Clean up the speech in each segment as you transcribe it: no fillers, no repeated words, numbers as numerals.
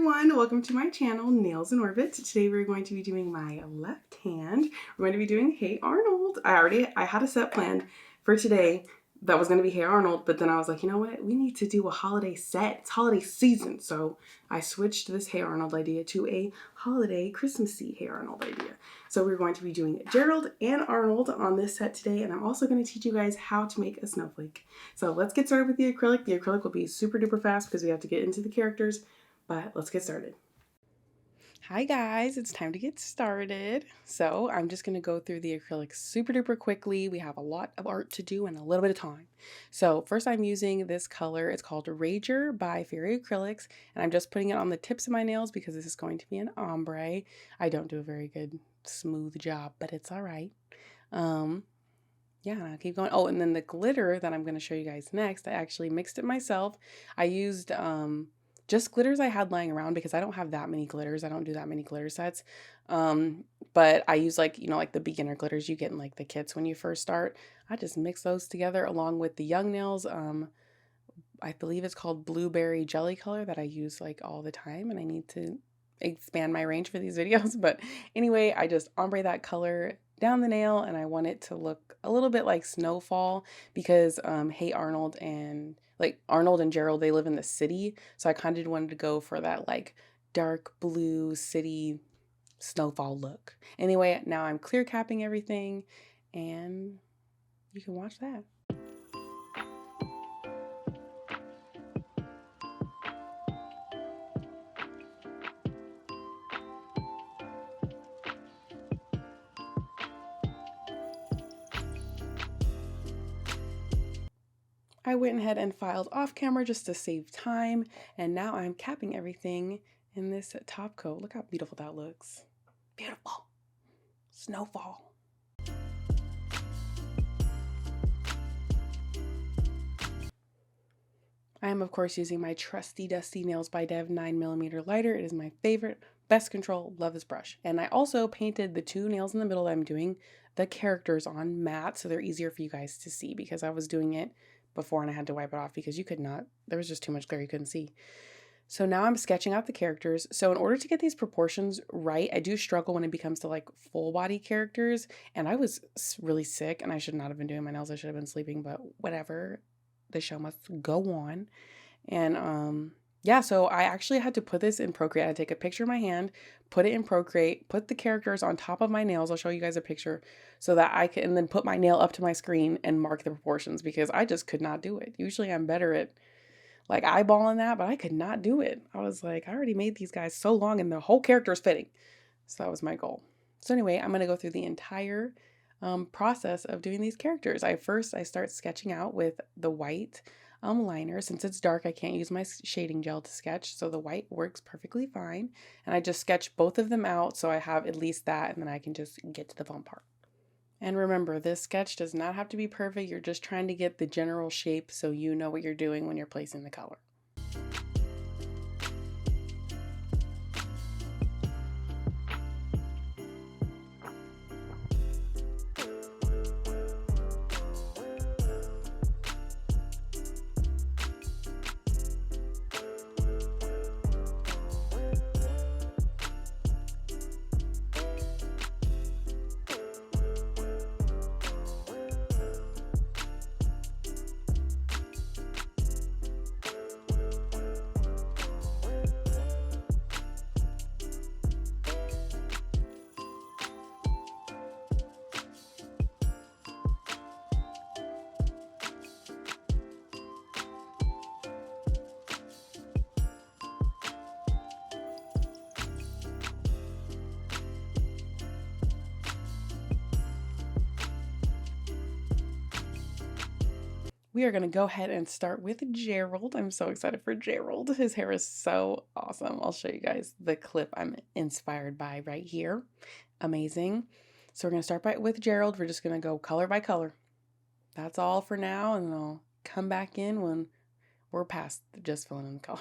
everyone, welcome to my channel, Nails in Orbit. Today we're going to be doing my left hand. We're going to be doing Hey Arnold. I had a set planned for today that was going to be Hey Arnold, but then I was like, you know what, we need to do a holiday set. It's holiday season, so I switched this Hey Arnold idea to a holiday Christmassy Hey Arnold idea. So we're going to be doing Gerald and Arnold on this set today, and I'm also going to teach you guys how to make a snowflake. So let's get started with the acrylic. The acrylic will be super duper fast because we have to get into the characters. But let's get started. Hi guys, it's time to get started. So I'm just going to go through the acrylic super duper quickly. We have a lot of art to do and a little bit of time. So first I'm using this color. It's called Rager by Fairy Acrylics, and I'm just putting it on the tips of my nails because this is going to be an ombre. I don't do a very good smooth job, but it's all right. Yeah, I'll keep going. Oh, and then the glitter that I'm going to show you guys next, I actually mixed it myself. I used just glitters I had lying around because I don't have that many glitters. I don't do that many glitter sets. But I use like the beginner glitters you get in like the kits when you first start. I just mix those together along with the young nails. I believe it's called blueberry jelly color that I use like all the time, and I need to expand my range for these videos. But anyway, I just ombre that color down the nail, and I want it to look a little bit like snowfall because Hey Arnold and Arnold and Gerald, they live in the city, so I kind of wanted to go for that like dark blue city snowfall look. Anyway, now I'm clear capping everything, and you can watch that. I went ahead and filed off camera just to save time, and now I'm capping everything in this top coat. Look how beautiful that looks. Beautiful. Snowfall. I am of course using my trusty dusty Nails by Dev 9mm lighter. It is my favorite, best control, love this brush. And I also painted the two nails in the middle that I'm doing the characters on matte, so they're easier for you guys to see because I was doing it before and I had to wipe it off because you could not, there was just too much glare you couldn't see. So now I'm sketching out the characters. So in order to get these proportions right, I do struggle when it becomes to like full body characters, and I was really sick and I should not have been doing my nails. I should have been sleeping, but whatever, the show must go on. And yeah, so I actually had to put this in Procreate. I had to take a picture of my hand, put it in Procreate, put the characters on top of my nails. I'll show you guys a picture so that I can, and then put my nail up to my screen and mark the proportions because I just could not do it. Usually I'm better at like eyeballing that, but I could not do it. I was like, I already made these guys so long and the whole character is fitting. So that was my goal. So anyway, I'm going to go through the entire process of doing these characters. I start sketching out with the white liner. Since it's dark, I can't use my shading gel to sketch, so the white works perfectly fine. And I just sketch both of them out so I have at least that, and then I can just get to the fun part. And remember, this sketch does not have to be perfect. You're just trying to get the general shape so you know what you're doing when you're placing the color. We are going to go ahead and start with Gerald. I'm so excited for Gerald. His hair is so awesome. I'll show you guys the clip I'm inspired by right here. Amazing. So we're going to start with Gerald. We're just going to go color by color. That's all for now, and I'll come back in when we're past just filling in the color.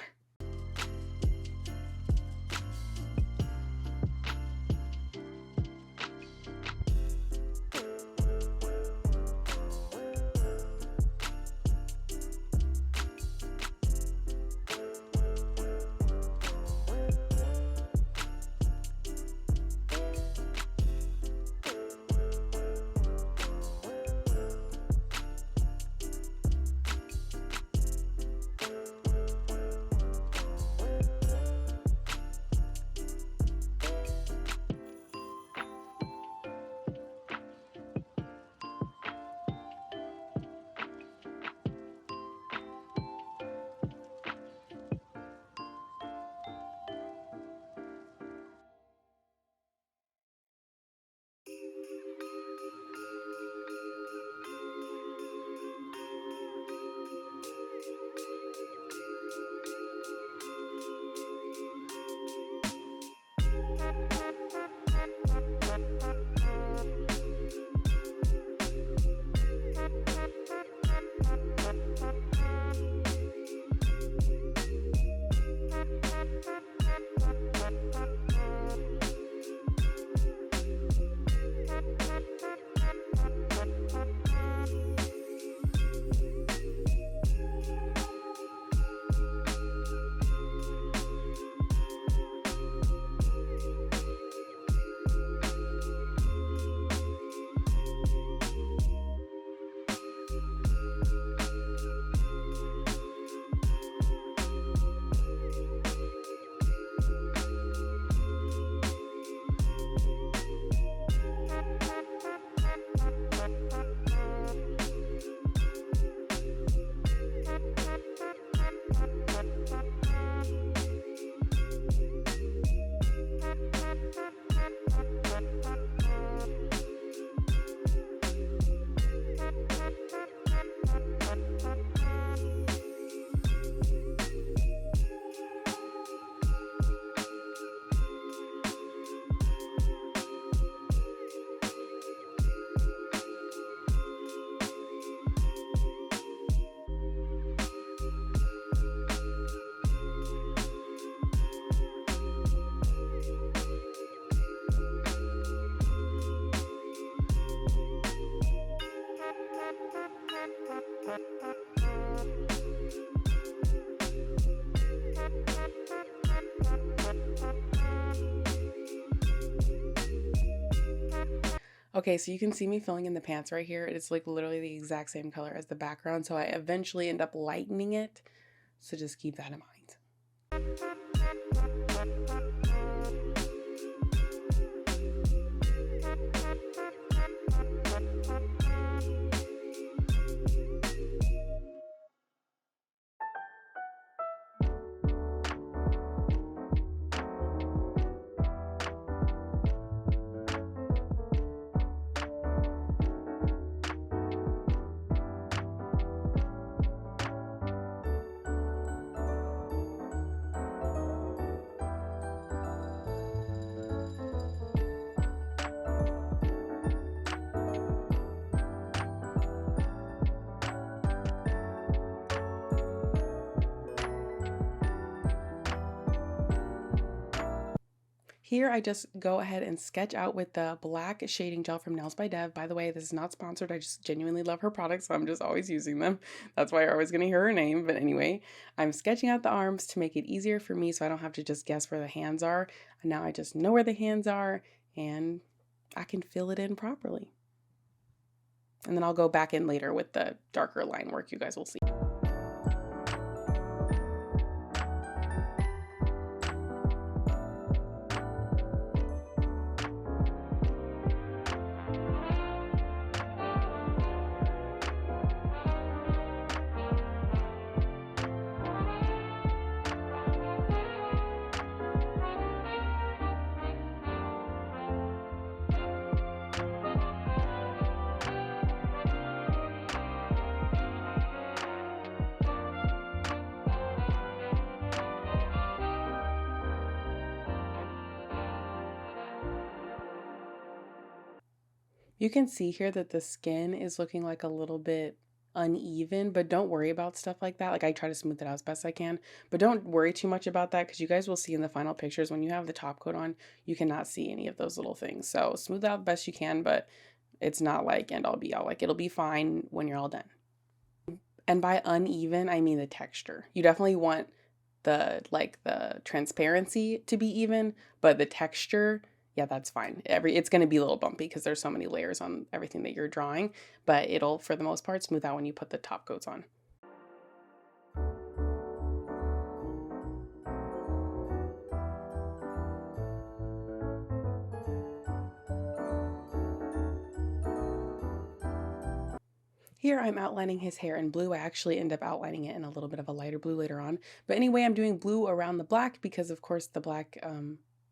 Okay, so you can see me filling in the pants right here. It's like literally the exact same color as the background, so I eventually end up lightening it. So just keep that in mind. Here I just go ahead and sketch out with the black shading gel from Nails by Dev. By the way, this is not sponsored. I just genuinely love her products, so I'm just always using them. That's why you're always going to hear her name. But anyway, I'm sketching out the arms to make it easier for me so I don't have to just guess where the hands are. And now I just know where the hands are and I can fill it in properly. And then I'll go back in later with the darker line work you guys will see. You can see here that the skin is looking like a little bit uneven, but don't worry about stuff like that. Like I try to smooth it out as best I can, but don't worry too much about that because you guys will see in the final pictures when you have the top coat on, you cannot see any of those little things. So smooth out best you can, but it's not like end all be all. Like it'll be fine when you're all done. And by uneven, I mean the texture. You definitely want the transparency to be even, but the texture, yeah, that's fine. It's going to be a little bumpy because there's so many layers on everything that you're drawing, but it'll, for the most part, smooth out when you put the top coats on. Here I'm outlining his hair in blue. I actually end up outlining it in a little bit of a lighter blue later on. But anyway, I'm doing blue around the black because of course the black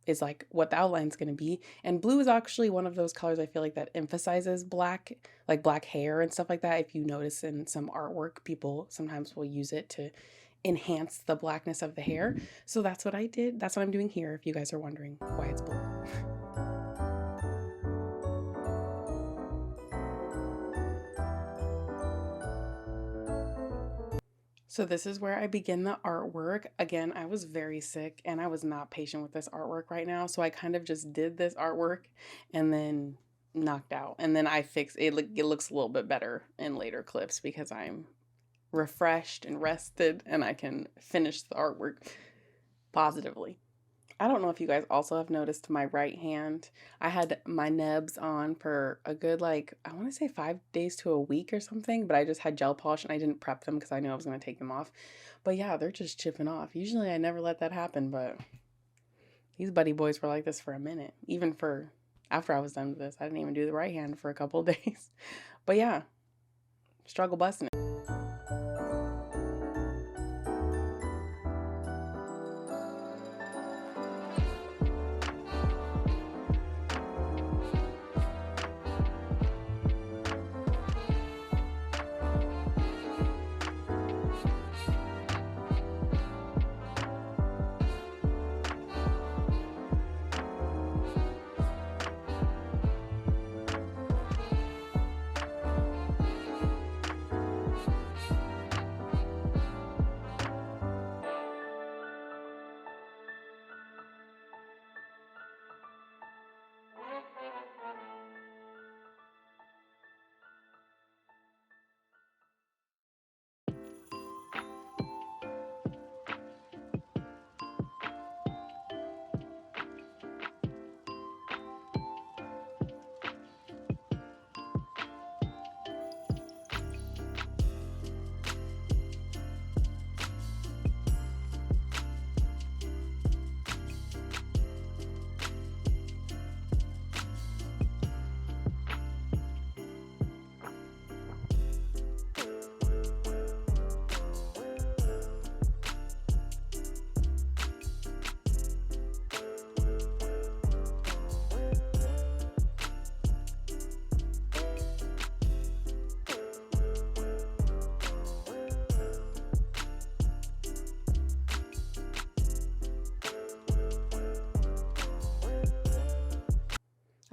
is like what the outline's going to be. And blue is actually one of those colors I feel like that emphasizes black, like black hair and stuff like that. If you notice in some artwork, people sometimes will use it to enhance the blackness of the hair. So that's what I did. That's what I'm doing here if you guys are wondering why it's blue. So this is where I begin the artwork. Again, I was very sick and I was not patient with this artwork right now. So I kind of just did this artwork and then knocked out. And then I fixed it. It looks a little bit better in later clips because I'm refreshed and rested and I can finish the artwork positively. I don't know if you guys also have noticed my right hand. I had my nebs on for a good, like, I want to say 5 days to a week or something, but I just had gel polish and I didn't prep them because I knew I was going to take them off. But yeah, they're just chipping off. Usually I never let that happen, but these buddy boys were like this for a minute. Even for after I was done with this, I didn't even do the right hand for a couple of days. But yeah, struggle busting it.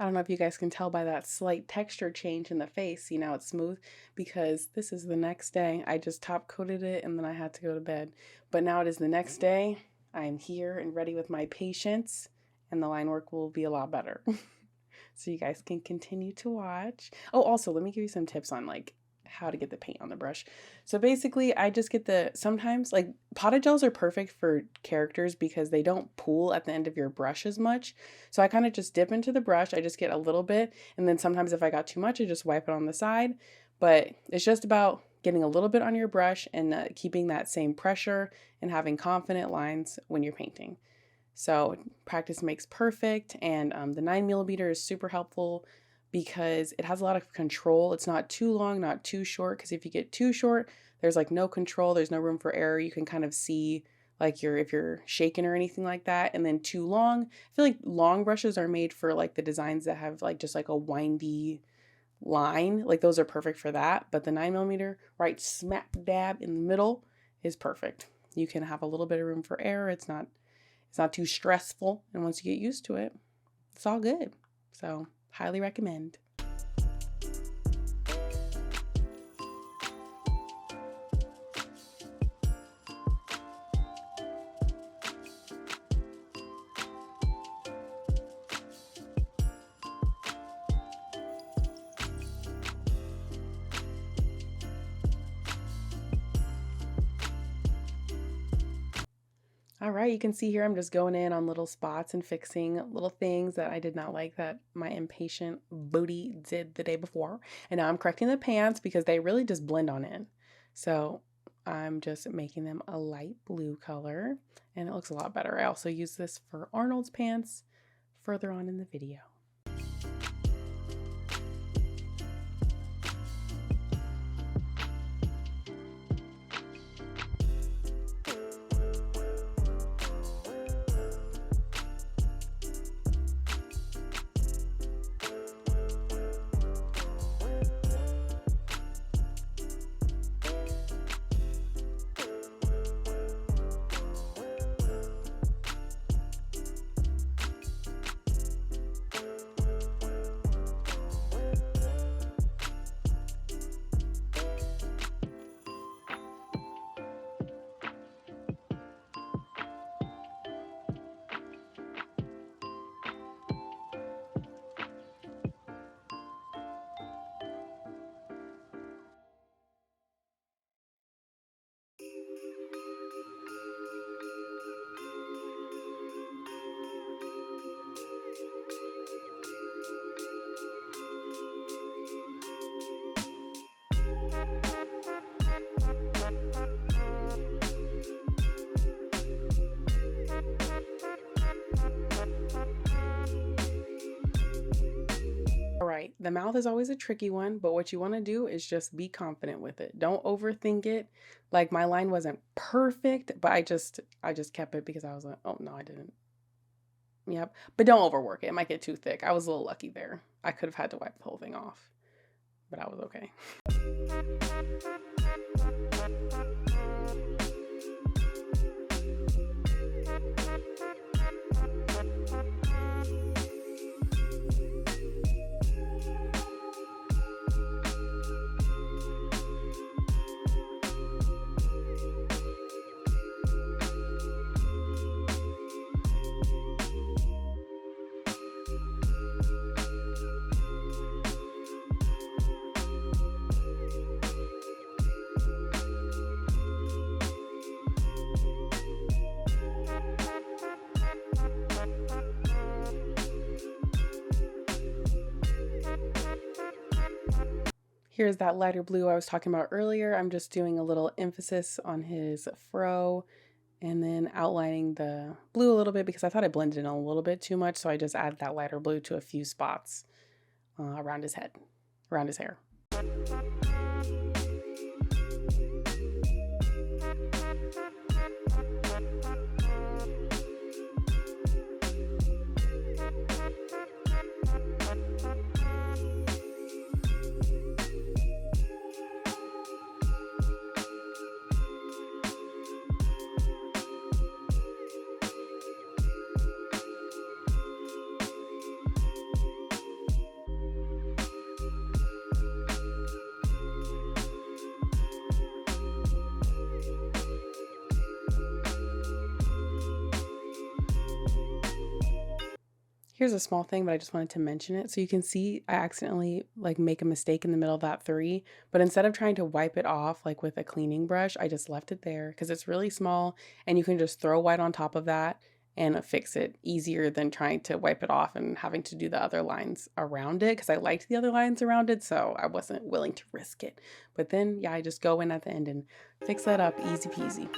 don't know if you guys can tell by that slight texture change in the face. See, now it's smooth because this is the next day. I just top coated it and then I had to go to bed. But now it is the next day. I'm here and ready with my patients, and the line work will be a lot better. So you guys can continue to watch. Oh, also, let me give you some tips on like how to get the paint on the brush. So basically, I just get sometimes like potted gels are perfect for characters because they don't pool at the end of your brush as much. So I kind of just dip into the brush. I just get a little bit. And then sometimes if I got too much, I just wipe it on the side. But it's just about getting a little bit on your brush and keeping that same pressure and having confident lines when you're painting. So practice makes perfect, and the 9mm is super helpful because it has a lot of control. It's not too long, not too short, because if you get too short, there's like no control, there's no room for error. You can kind of see like if you're shaking or anything like that. And then too long, I feel like long brushes are made for like the designs that have like just like a windy line. Like those are perfect for that. But the 9mm right smack dab in the middle is perfect. You can have a little bit of room for error. It's not too stressful, and once you get used to it, it's all good. So, highly recommend. All right, you can see here I'm just going in on little spots and fixing little things that I did not like that my impatient booty did the day before. And now I'm correcting the pants because they really just blend on in. So I'm just making them a light blue color and it looks a lot better. I also use this for Arnold's pants further on in the video. All right, the mouth is always a tricky one, but what you want to do is just be confident with it. Don't overthink it. Like my line wasn't perfect, but I just kept it because I was like, oh no, I didn't. Yep, but don't overwork it. It might get too thick. I was a little lucky there. I could have had to wipe the whole thing off, but I was okay. Here's that lighter blue I was talking about earlier. I'm just doing a little emphasis on his fro and then outlining the blue a little bit because I thought I blended in a little bit too much. So I just added that lighter blue to a few spots around his head, around his hair. Here's a small thing, but I just wanted to mention it. So you can see I accidentally like make a mistake in the middle of that 3, but instead of trying to wipe it off like with a cleaning brush, I just left it there because it's really small and you can just throw white on top of that and fix it easier than trying to wipe it off and having to do the other lines around it because I liked the other lines around it, so I wasn't willing to risk it. But then, yeah, I just go in at the end and fix that up, easy peasy.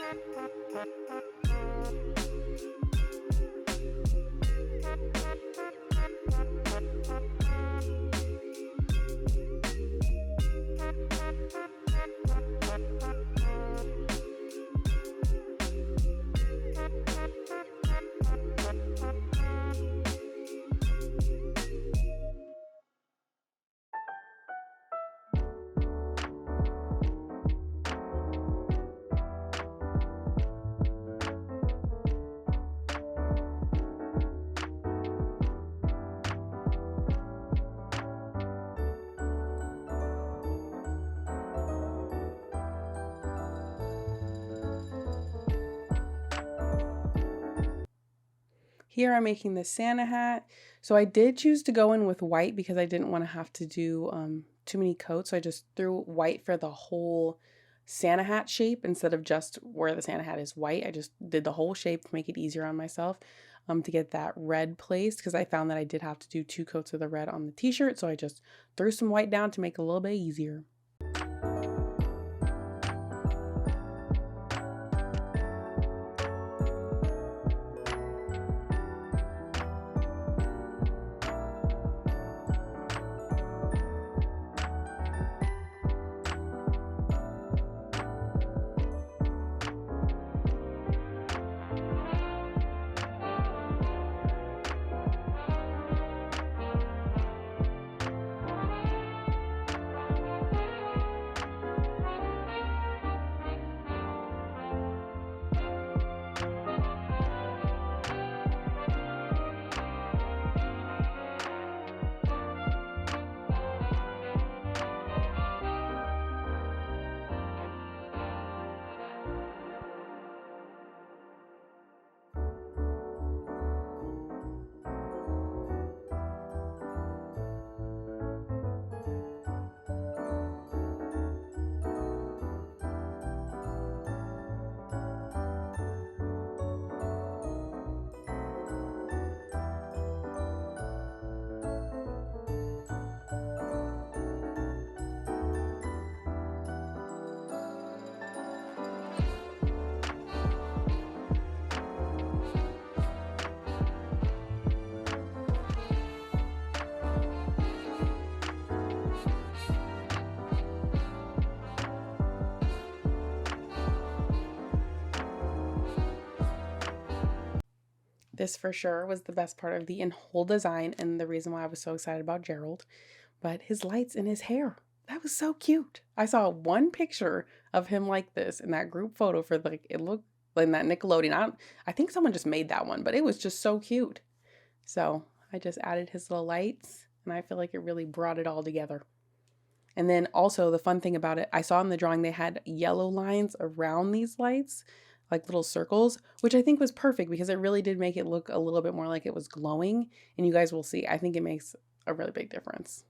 Here I'm making this Santa hat. So I did choose to go in with white because I didn't want to have to do too many coats. So I just threw white for the whole Santa hat shape instead of just where the Santa hat is white. I just did the whole shape to make it easier on myself to get that red placed because I found that I did have to do 2 coats of the red on the t-shirt. So I just threw some white down to make it a little bit easier. This for sure was the best part of the whole design and the reason why I was so excited about Gerald. But his lights in his hair, that was so cute. I saw one picture of him like this in that group photo for like, it looked like in that Nickelodeon. I think someone just made that one, but it was just so cute. So I just added his little lights and I feel like it really brought it all together. And then also the fun thing about it, I saw in the drawing they had yellow lines around these lights, like little circles, which I think was perfect because it really did make it look a little bit more like it was glowing. And you guys will see, I think it makes a really big difference.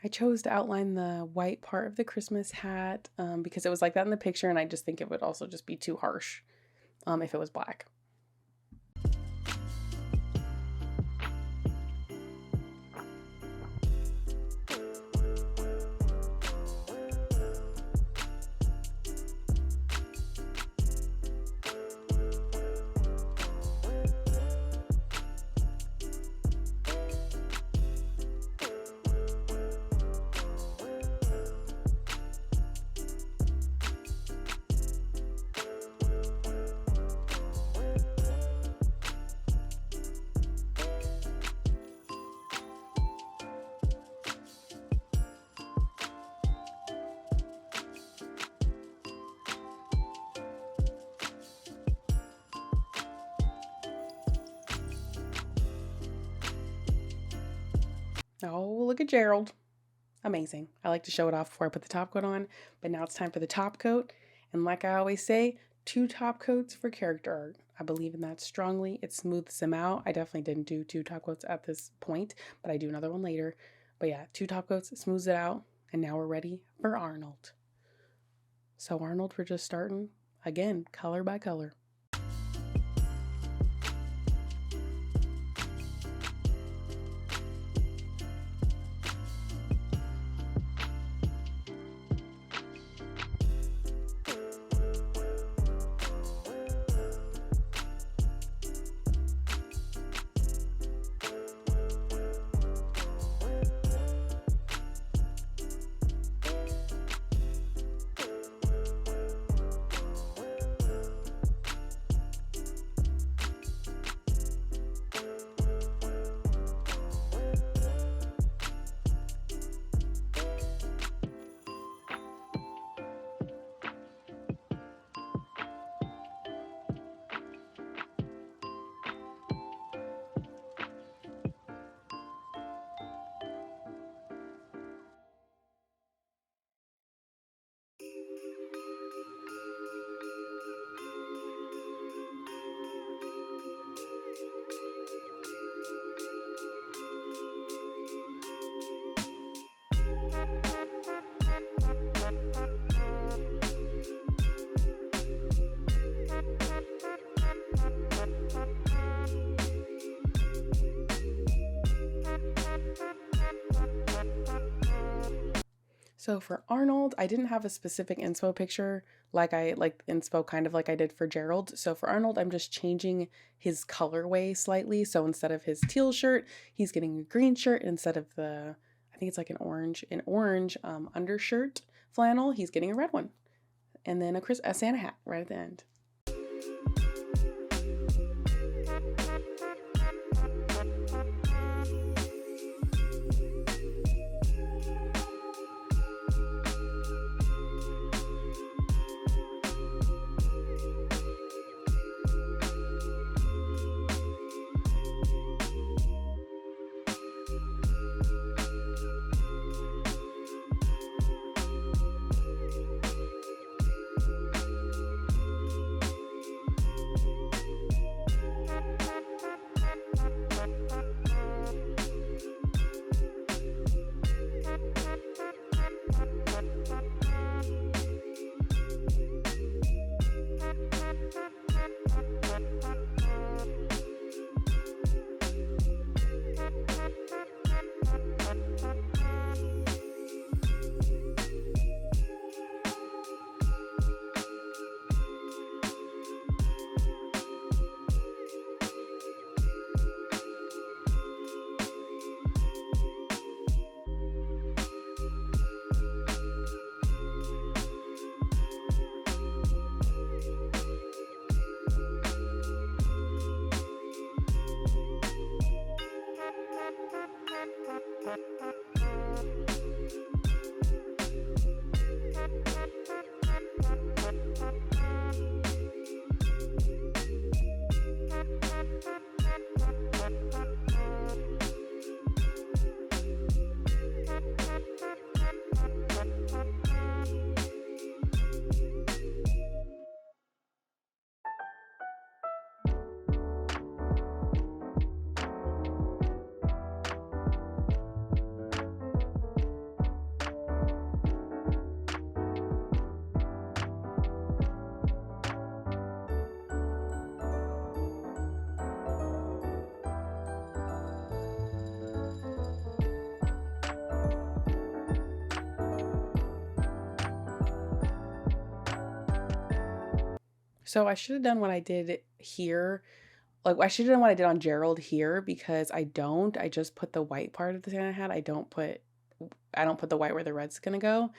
I chose to outline the white part of the Christmas hat because it was like that in the picture, and I just think it would also just be too harsh if it was black. Oh, look at Gerald. Amazing. I like to show it off before I put the top coat on, but now it's time for the top coat. And like I always say, 2 top coats for character art. I believe in that strongly. It smooths them out. I definitely didn't do 2 top coats at this point, but I do another one later. But yeah, 2 top coats, smooths it out. And now we're ready for Arnold. So Arnold, we're just starting, again, color by color. So for Arnold, I didn't have a specific inspo picture like inspo kind of like I did for Gerald. So for Arnold, I'm just changing his colorway slightly. So instead of his teal shirt, he's getting a green shirt. Instead of I think it's like an orange undershirt flannel, he's getting a red one. And then a Santa hat right at the end. So I should have done what I did here. Like I should have done what I did on Gerald here because I just put the white part of the Santa hat. I don't put the white where the red's gonna go.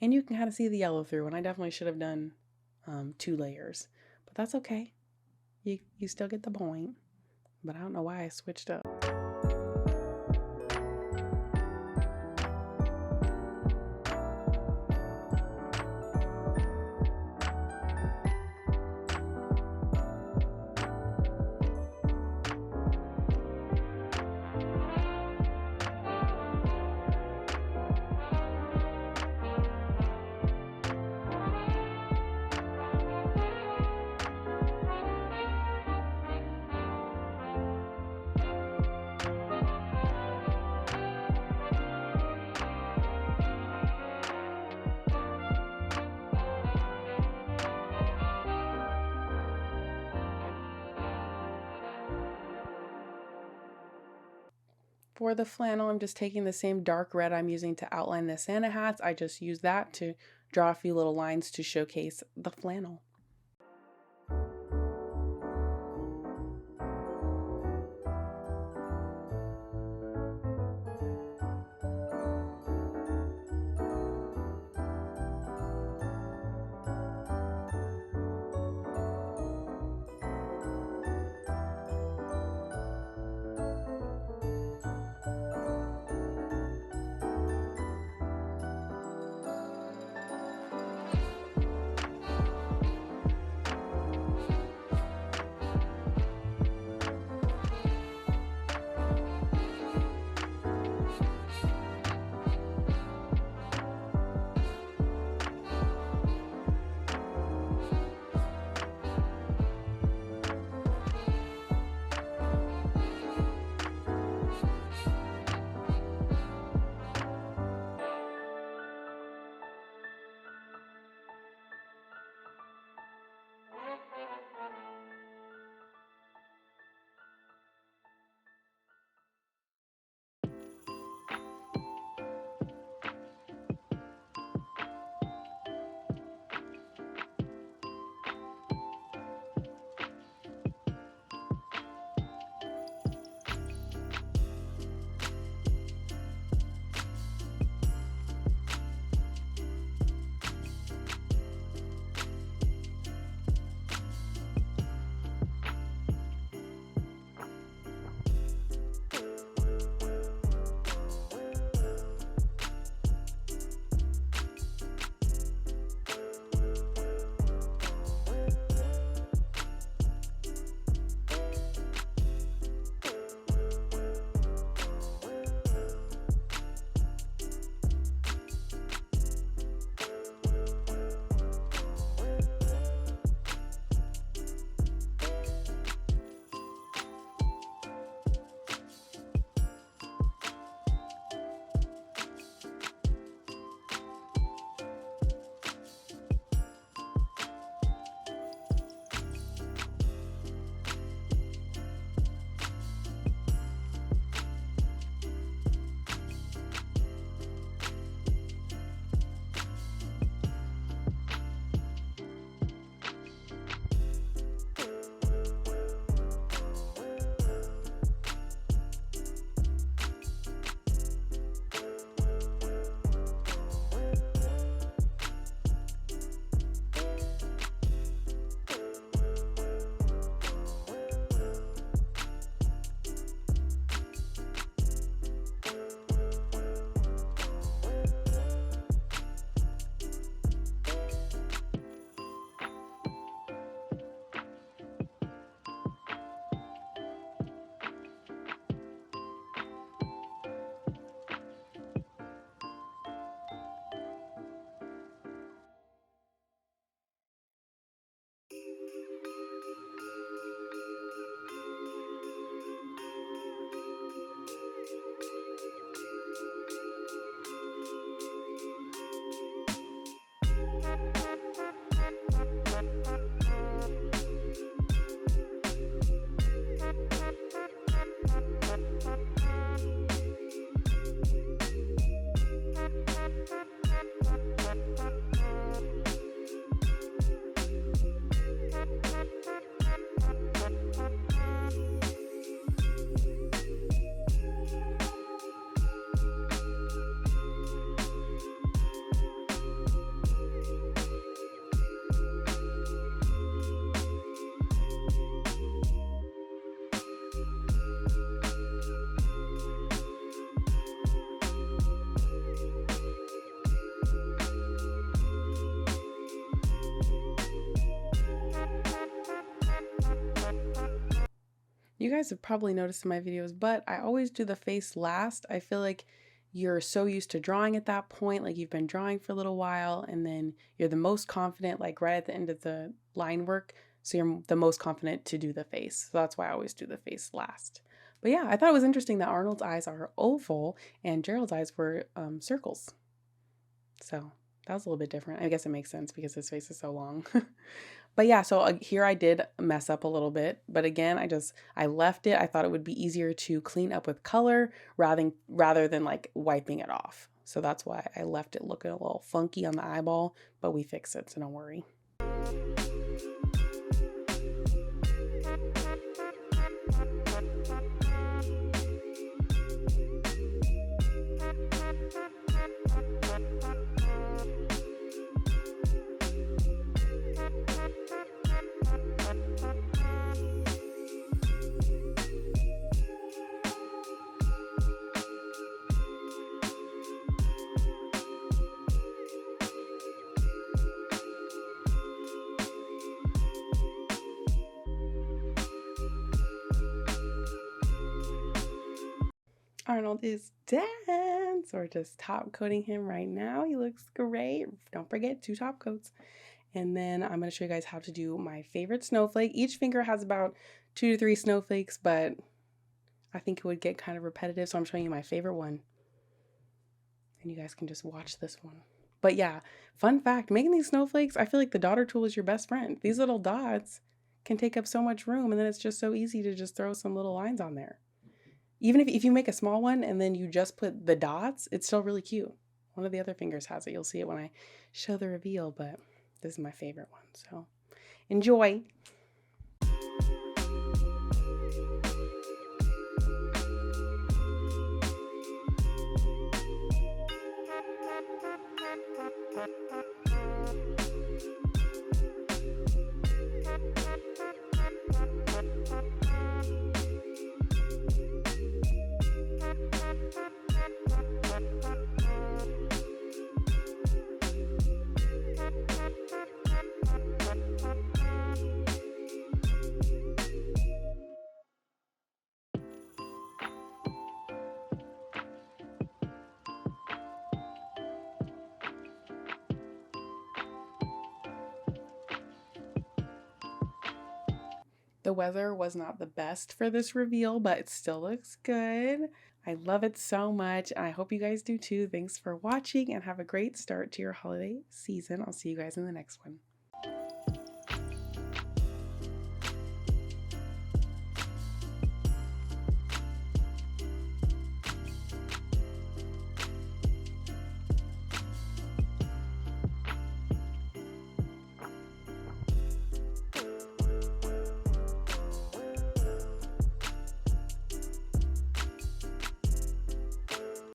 And you can kind of see the yellow through, and I definitely should have done 2 layers. But that's okay. You still get the point. But I don't know why I switched up. For the flannel, I'm just taking the same dark red I'm using to outline the Santa hats. I just use that to draw a few little lines to showcase the flannel. You guys have probably noticed in my videos, but I always do the face last. I feel like you're so used to drawing at that point, like you've been drawing for a little while, and then you're the most confident, like right at the end of the line work. So you're the most confident to do the face. So that's why I always do the face last. But yeah, I thought it was interesting that Arnold's eyes are oval and Gerald's eyes were circles. So that was a little bit different. I guess it makes sense because his face is so long. But yeah, so here I did mess up a little bit, but again, I left it. I thought it would be easier to clean up with color rather than like wiping it off. So that's why I left it looking a little funky on the eyeball, but we fixed it, so don't worry. Arnold is done. So we're just top coating him right now. He looks great. Don't forget 2 top coats. And then I'm going to show you guys how to do my favorite snowflake. Each finger has about 2 to 3 snowflakes, but I think it would get kind of repetitive. So I'm showing you my favorite one. And you guys can just watch this one. But yeah, fun fact, making these snowflakes, I feel like the daughter tool is your best friend. These little dots can take up so much room, and then it's just so easy to just throw some little lines on there. Even if you make a small one and then you just put the dots, it's still really cute. One of the other fingers has it. You'll see it when I show the reveal, but this is my favorite one. So enjoy. The weather was not the best for this reveal, but it still looks good. I love it so much, and I hope you guys do too. Thanks for watching, and have a great start to your holiday season. I'll see you guys in the next one.